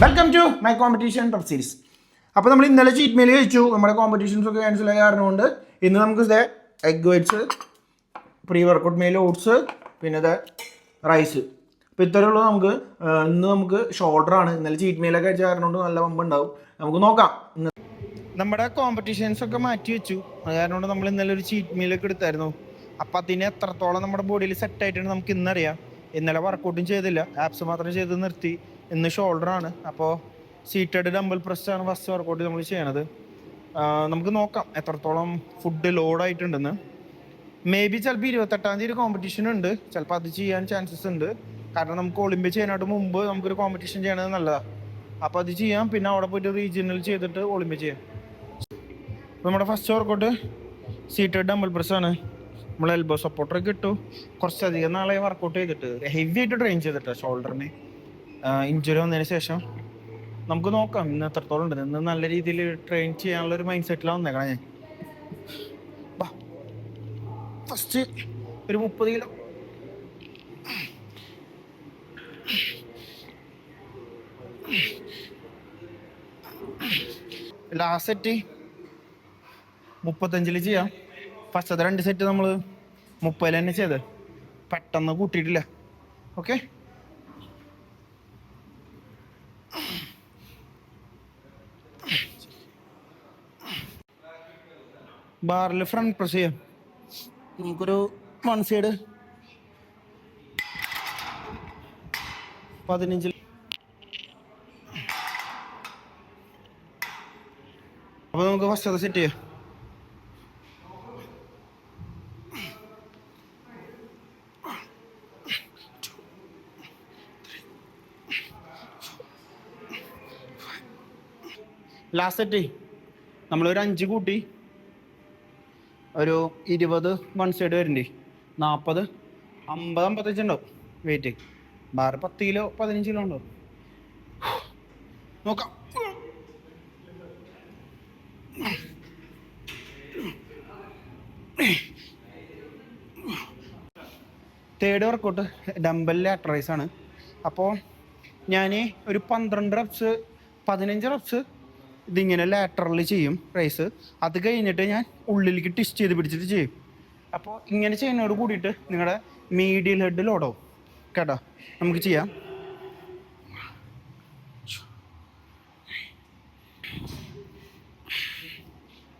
Welcome to my competition top series. അപ്പോൾ നമ്മൾ ഇന്നലെ ചീറ്റ് മീൽ കഴിച്ചു. നമ്മുടെ കോമ്പറ്റീഷൻസ് ഒക്കെ ക്യാൻസൽ ആയ കാരണം കൊണ്ട് ഇന്ന് നമുക്ക് ഇതേ egg whites, pre workout meal oats, പിന്നെ ഇതേ റൈസ്. അപ്പോൾ ഇത്രയുള്ളൂ. ഇന്ന് നമുക്ക് ഷോൾഡറാണ്. ഇന്നലെ ചീറ്റ് മീലൊക്കെ കഴിച്ച കാരണം കൊണ്ട് നല്ല പമ്പ് ഉണ്ടാവും. നമുക്ക് നോക്കാം. നമ്മുടെ കോമ്പറ്റീഷൻസ് ഒക്കെ മാറ്റി വെച്ചു. അത് കാരണം കൊണ്ട് നമ്മൾ ഇന്നലെ ഒരു ചീറ്റ് മീലൊക്കെ എടുത്തായിരുന്നു. അപ്പോൾ അതിന് എത്രത്തോളം നമ്മുടെ ബോഡിയിൽ സെറ്റ് ആയിട്ടുണ്ട് നമുക്ക് ഇന്നറിയാം. ഇന്നലെ വർക്കൗട്ടും ചെയ്തില്ല, ആപ്സ് മാത്രം ചെയ്ത് നിർത്തി. ഇന്ന് ഷോൾഡറാണ്. അപ്പോൾ സീറ്റഡ് ഡംബൽ പ്രസ്സാണ് ഫസ്റ്റ് വർക്കൗട്ട് നമ്മൾ ചെയ്യണത്. നമുക്ക് നോക്കാം എത്രത്തോളം ഫുഡ് ലോഡായിട്ടുണ്ടെന്ന്. മേ ബി ചിലപ്പോൾ 28-ാം തീയതി ഒരു കോമ്പറ്റീഷൻ ഉണ്ട്. ചിലപ്പോൾ അത് ചെയ്യാൻ ചാൻസസ് ഉണ്ട്. കാരണം നമുക്ക് ഒളിമ്പിക് ചെയ്യാനായിട്ട് മുമ്പ് നമുക്കൊരു കോമ്പറ്റീഷൻ ചെയ്യണത് നല്ലതാണ്. അപ്പോൾ അത് ചെയ്യാം. പിന്നെ അവിടെ പോയിട്ട് റീജിയണൽ ചെയ്തിട്ട് ഒളിമ്പിക് ചെയ്യാം. അപ്പോൾ നമ്മുടെ ഫസ്റ്റ് വർക്കൗട്ട് സീറ്റഡ് ഡംബൽ പ്രസ്സാണ്. നമ്മൾ എൽബോ സപ്പോർട്ടറൊക്കെ ഇട്ടു. കുറച്ചധികം നാളെ വർക്കൗട്ട് ചെയ്തിട്ട് ഹെവി ആയിട്ട് ട്രെയിൻ ചെയ്തിട്ട് ഷോൾഡറിന് ഇഞ്ചുറി വന്നതിന് ശേഷം നമുക്ക് നോക്കാം ഇന്ന് എത്രത്തോളം ഉണ്ട്. ഇന്ന് നല്ല രീതിയിൽ ട്രെയിൻ ചെയ്യാനുള്ള ഒരു മൈൻഡ് സെറ്റിലാണ് വന്നേക്കണം ഞാൻ. ഫസ്റ്റ് ഒരു 30 കിലോ. ലാസ്റ്റ് സെറ്റ് 35 ചെയ്യാം. ഫസ്റ്റത്തെ 2 സെറ്റ് നമ്മൾ 30 തന്നെ ചെയ്ത് പെട്ടെന്ന് കൂട്ടിയിട്ടില്ല. ഓക്കെ, ബാറിൽ ഫ്രണ്ട് പ്രസ് ചെയ്യാം. നമുക്കൊരു 1 സൈഡ് 15. അപ്പോൾ നമുക്ക് ഫസ്റ്റ് അത് സെറ്റ് ചെയ്യാം. ലാസ്റ്റ് സെറ്റ് നമ്മളൊരു 5 കൂട്ടി ഒരു 20 1 സൈഡ് വരുന്നുണ്ട്. 40, 50, 55 ഉണ്ടാവും വെയിറ്റ്. ബാറ് 10 കിലോ 15 കിലോ ഉണ്ടാവും. നോക്കാം. തേർഡ് വർക്കൗട്ട് ഡംബൽ ലാറ്ററൈസ് ആണ്. അപ്പോൾ ഞാൻ ഒരു 12 റെപ്സ് 15 റെപ്സ് ഇതിങ്ങനെ ലാറ്ററൽ ചെയ്യും റൈസ്. അത് കഴിഞ്ഞിട്ട് ഞാൻ ഉള്ളിലേക്ക് ട്വിസ്റ്റ് ചെയ്ത് പിടിച്ചിട്ട് ചെയ്യും. അപ്പോൾ ഇങ്ങനെ ചെയ്യുന്നതോട് കൂടിയിട്ട് നിങ്ങളുടെ മീഡിയൽ ഹെഡ് ലോഡാവും കേട്ടോ. നമുക്ക് ചെയ്യാം.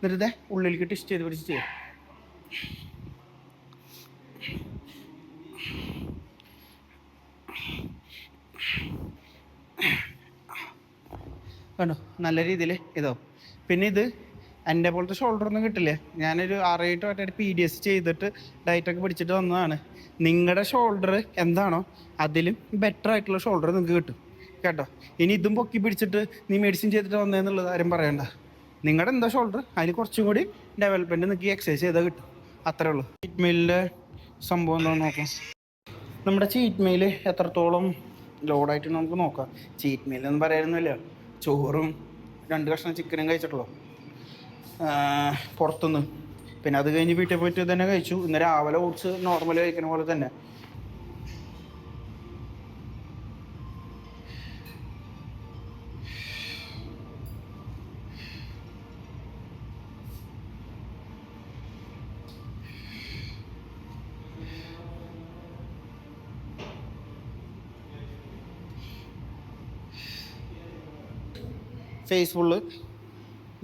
എന്നിട്ട് ഉള്ളിലേക്ക് ട്വിസ്റ്റ് ചെയ്ത് പിടിച്ച് ചെയ്യാം. കണ്ടോ, നല്ല രീതിയിൽ ഇതാവും. പിന്നെ ഇത് എൻ്റെ പോലത്തെ ഷോൾഡറൊന്നും കിട്ടില്ല. ഞാനൊരു 6-8 വട്ടമായിട്ട് PDS ചെയ്തിട്ട് ഡയറ്റൊക്കെ പിടിച്ചിട്ട് വന്നതാണ്. നിങ്ങളുടെ ഷോൾഡർ എന്താണോ അതിലും ബെറ്റർ ആയിട്ടുള്ള ഷോൾഡർ നിങ്ങൾക്ക് കിട്ടും കേട്ടോ. ഇനി ഇതും പൊക്കി പിടിച്ചിട്ട് നീ മെഡിസിൻ ചെയ്തിട്ട് വന്നതെന്നുള്ളത് ആരും പറയണ്ട. നിങ്ങളുടെ എന്താ ഷോൾഡർ അതിന് കുറച്ചും കൂടി ഡെവലപ്മെൻറ്റ് നിങ്ങൾക്ക് എക്സസൈസ് ചെയ്താൽ കിട്ടും. അത്രേ ഉള്ളൂ. ചീറ്റ് മീലിൻ്റെ സംഭവം എന്താണെന്ന് നോക്കാം. നമ്മുടെ ചീറ്റ് മീൽ എത്രത്തോളം ലോഡായിട്ട് നമുക്ക് നോക്കാം. ചീറ്റ് മീൽ എന്ന് പറയാനൊന്നുമില്ല. ചോറും 2 കഷ്ണം ചിക്കനും കഴിച്ചിട്ടുള്ളൂ പുറത്തുനിന്ന്. പിന്നെ അത് കഴിഞ്ഞ് വീട്ടിൽ പോയിട്ട് തന്നെ കഴിച്ചു. ഇന്ന് രാവിലെ ഓട്സ് നോർമൽ കഴിക്കുന്ന പോലെ തന്നെ. ഫേസ് ഫുള്ള്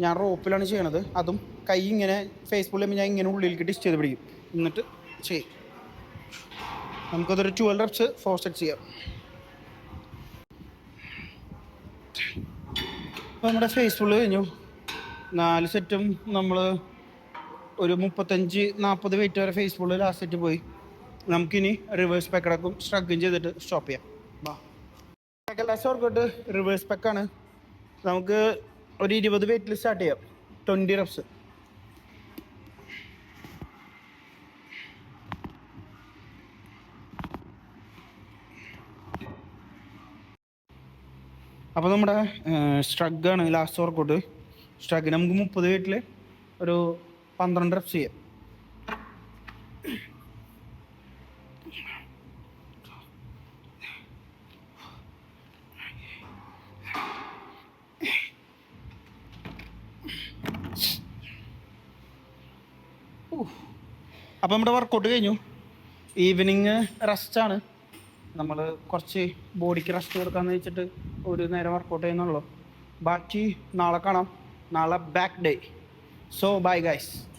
ഞാൻ റോപ്പിലാണ് ചെയ്യണത്. അതും കൈ ഇങ്ങനെ ഫേസ് ഫുള്ള് ഞാൻ ഇങ്ങനെ ഉള്ളിലേക്ക് ഡിസ്റ്റ് ചെയ്ത് പിടിക്കും. എന്നിട്ട് ചെയ്യും. നമുക്കതൊരു 12 റെപ്സ് 4 സെറ്റ് ചെയ്യാം. അപ്പോൾ നമ്മുടെ ഫേസ് ഫുള്ള് കഴിഞ്ഞു. 4 സെറ്റും നമ്മൾ ഒരു 35-40 വെയിറ്റ് വരെ ഫേസ് ഫുള്ള് ലാസ്റ്റ് സെറ്റ് പോയി. നമുക്കിനി റിവേഴ്സ് പെക്കടക്കും സ്ട്രഗിങ് ചെയ്തിട്ട് സ്റ്റോപ്പ് ചെയ്യാം. ലാസ്റ്റ് വർക്കൗട്ട് റിവേഴ്സ് പെക്കാണ്. നമുക്ക് ഒരു 20 വെയിറ്റിൽ സ്റ്റാർട്ട് ചെയ്യാം. 20 റെപ്സ്. അപ്പോൾ നമ്മുടെ സ്ട്രഗാണ് ലാസ്റ്റ് വർക്കൗട്ട്. സ്ട്രഗിന് നമുക്ക് 30 വെയിറ്റിൽ ഒരു 12 റെപ്സ് ചെയ്യാം. അപ്പോൾ നമ്മുടെ വർക്കൗട്ട് കഴിഞ്ഞു. ഈവനിങ് റെസ്റ്റാണ്. നമ്മൾ കുറച്ച് ബോഡിക്ക് റെസ്റ്റ് കൊടുക്കാമെന്ന് വെച്ചിട്ട് ഒരു നേരം വർക്കൗട്ട് ചെയ്യുന്നുള്ളൂ. ബാക്കി നാളെ കാണാം. നാളെ back day. So bye guys.